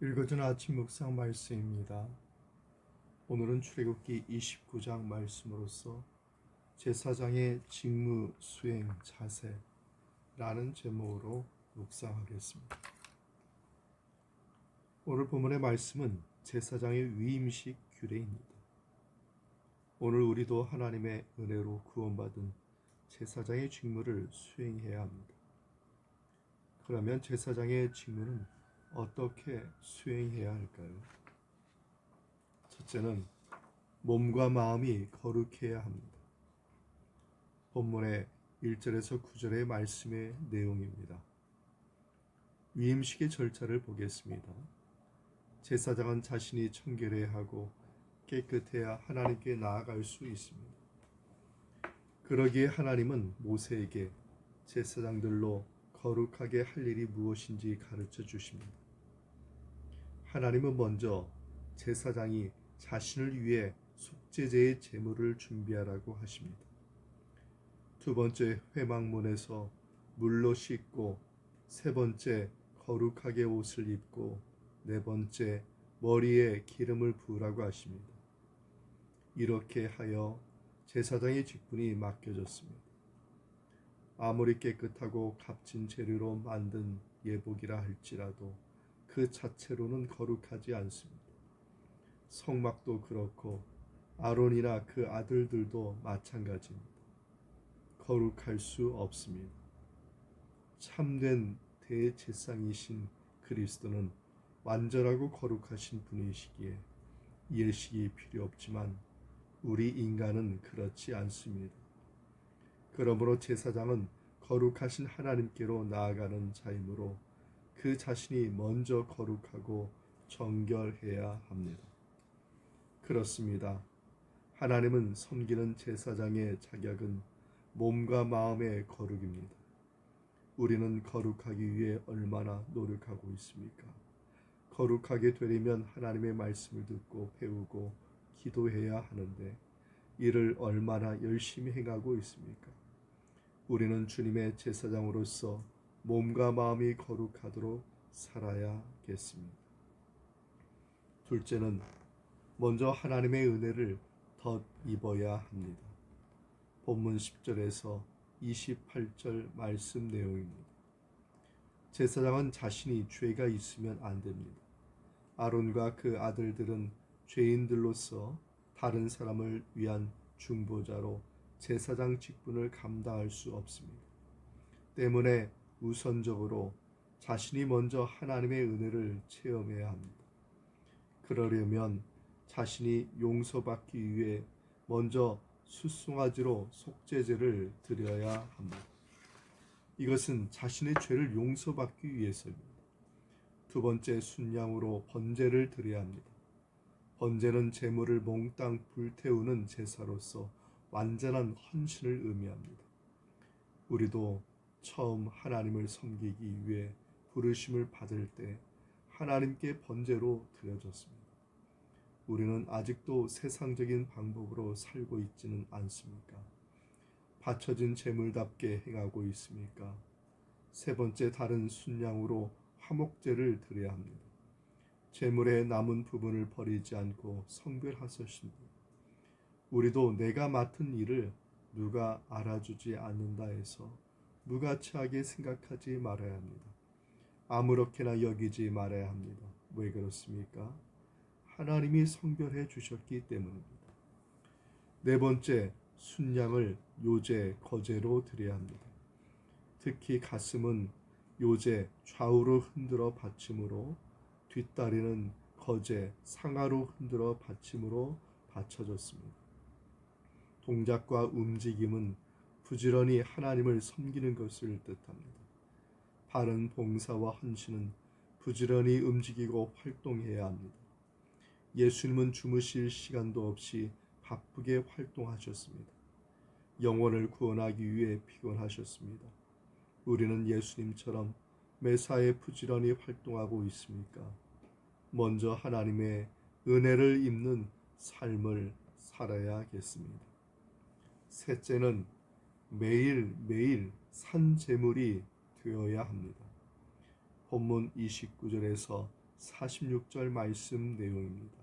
읽어주는 아침 묵상 말씀입니다. 오늘은 출애굽기 29장 말씀으로서 제사장의 직무 수행 자세라는 제목으로 묵상하겠습니다. 오늘 본문의 말씀은 제사장의 위임식 규례입니다. 오늘 우리도 하나님의 은혜로 구원받은 제사장의 직무를 수행해야 합니다. 그러면 제사장의 직무는 어떻게 수행해야 할까요? 첫째는 몸과 마음이 거룩해야 합니다. 본문의 1절에서 9절의 말씀의 내용입니다. 위임식의 절차를 보겠습니다. 제사장은 자신이 청결해야 하고 깨끗해야 하나님께 나아갈 수 있습니다. 그러기에 하나님은 모세에게 제사장들로 거룩하게 할 일이 무엇인지 가르쳐 주십니다. 하나님은 먼저 제사장이 자신을 위해 속죄제의 제물을 준비하라고 하십니다. 두 번째 회막문에서 물로 씻고, 세 번째 거룩하게 옷을 입고, 네 번째 머리에 기름을 부으라고 하십니다. 이렇게 하여 제사장의 직분이 맡겨졌습니다. 아무리 깨끗하고 값진 재료로 만든 예복이라 할지라도 그 자체로는 거룩하지 않습니다. 성막도 그렇고 아론이나 그 아들들도 마찬가지입니다. 거룩할 수 없습니다. 참된 대제사장이신 그리스도는 완전하고 거룩하신 분이시기에 예식이 필요 없지만 우리 인간은 그렇지 않습니다. 그러므로 제사장은 거룩하신 하나님께로 나아가는 자이므로 그 자신이 먼저 거룩하고 정결해야 합니다. 그렇습니다. 하나님은 섬기는 제사장의 자격은 몸과 마음의 거룩입니다. 우리는 거룩하기 위해 얼마나 노력하고 있습니까? 거룩하게 되려면 하나님의 말씀을 듣고 배우고 기도해야 하는데 이를 얼마나 열심히 행하고 있습니까? 우리는 주님의 제사장으로서 몸과 마음이 거룩하도록 살아야겠습니다. 둘째는 먼저 하나님의 은혜를 덧입어야 합니다. 본문 10절에서 28절 말씀 내용입니다. 제사장은 자신이 죄가 있으면 안 됩니다. 아론과 그 아들들은 죄인들로서 다른 사람을 위한 중보자로 제사장 직분을 감당할 수 없습니다. 때문에 우선적으로 자신이 먼저 하나님의 은혜를 체험해야 합니다. 그러려면 자신이 용서받기 위해 먼저 숫송아지로 속죄제를 드려야 합니다. 이것은 자신의 죄를 용서받기 위해서입니다. 두 번째 순양으로 번제를 드려야 합니다. 번제는 제물을 몽땅 불태우는 제사로서 완전한 헌신을 의미합니다. 우리도 처음 하나님을 섬기기 위해 부르심을 받을 때 하나님께 번제로 드려졌습니다. 우리는 아직도 세상적인 방법으로 살고 있지는 않습니까? 바쳐진 제물답게 행하고 있습니까? 세 번째 다른 순양으로 화목제를 드려야 합니다. 제물의 남은 부분을 버리지 않고 성별하셨습니다. 우리도 내가 맡은 일을 누가 알아주지 않는다 해서 무가치하게 생각하지 말아야 합니다. 아무렇게나 여기지 말아야 합니다. 왜 그렇습니까? 하나님이 성별해 주셨기 때문입니다. 네 번째, 순양을 요제, 거제로 드려야 합니다. 특히 가슴은 요제, 좌우로 흔들어 받침으로, 뒷다리는 거제, 상하로 흔들어 받침으로 바쳐졌습니다. 동작과 움직임은 부지런히 하나님을 섬기는 것을 뜻합니다. 바른 봉사와 헌신은 부지런히 움직이고 활동해야 합니다. 예수님은 주무실 시간도 없이 바쁘게 활동하셨습니다. 영혼을 구원하기 위해 피곤하셨습니다. 우리는 예수님처럼 매사에 부지런히 활동하고 있습니까? 먼저 하나님의 은혜를 입는 삶을 살아야겠습니다. 셋째는 매일매일 산 제물이 되어야 합니다. 본문 29절에서 46절 말씀 내용입니다.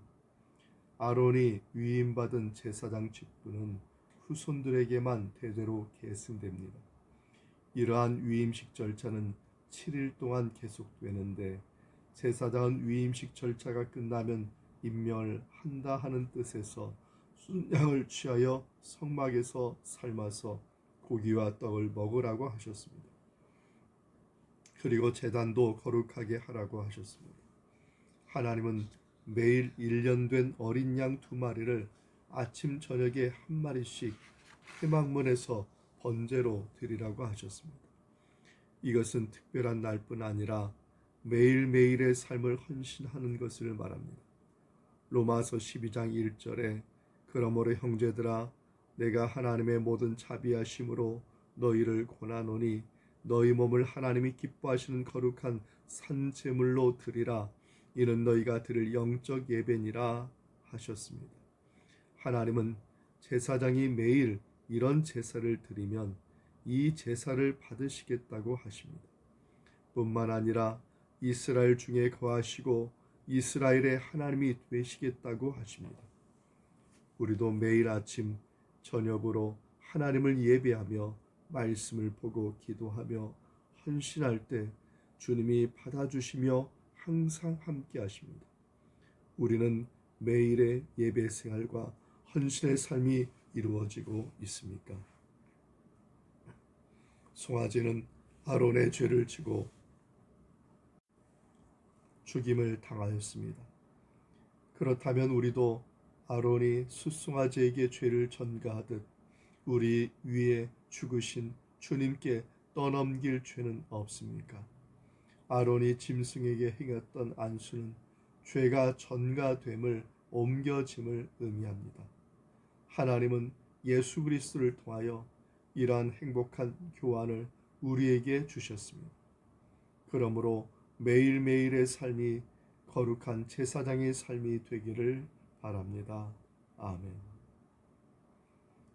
아론이 위임받은 제사장 직분은 후손들에게만 대대로 계승됩니다. 이러한 위임식 절차는 7일 동안 계속되는데 제사장은 위임식 절차가 끝나면 임명을 한다 하는 뜻에서 순양을 취하여 성막에서 삶아서 고기와 떡을 먹으라고 하셨습니다. 그리고 제단도 거룩하게 하라고 하셨습니다. 하나님은 매일 1년 된 어린 양 2마리를 아침 저녁에 한 마리씩 회막문에서 번제로 드리라고 하셨습니다. 이것은 특별한 날뿐 아니라 매일매일의 삶을 헌신하는 것을 말합니다. 로마서 12장 1절에 그러므로 형제들아 내가 하나님의 모든 자비하심으로 너희를 권하노니 너희 몸을 하나님이 기뻐하시는 거룩한 산 제물로 드리라. 이는 너희가 드릴 영적 예배니라 하셨습니다. 하나님은 제사장이 매일 이런 제사를 드리면 이 제사를 받으시겠다고 하십니다. 뿐만 아니라 이스라엘 중에 거하시고 이스라엘의 하나님이 되시겠다고 하십니다. 우리도 매일 아침 저녁으로 하나님을 예배하며 말씀을 보고 기도하며 헌신할 때 주님이 받아주시며 항상 함께 하십니다. 우리는 매일의 예배 생활과 헌신의 삶이 이루어지고 있습니까? 송아지는 아론의 죄를 지고 죽임을 당하였습니다. 그렇다면 우리도 아론이 숫송아지에게 죄를 전가하듯 우리 위에 죽으신 주님께 떠넘길 죄는 없습니까? 아론이 짐승에게 행했던 안수는 죄가 전가됨을 옮겨짐을 의미합니다. 하나님은 예수 그리스도를 통하여 이러한 행복한 교환을 우리에게 주셨습니다. 그러므로 매일매일의 삶이 거룩한 제사장의 삶이 되기를 바랍니다. 아멘.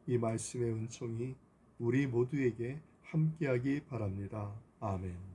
이 말씀의 은총이 우리 모두에게 함께하기 바랍니다. 아멘.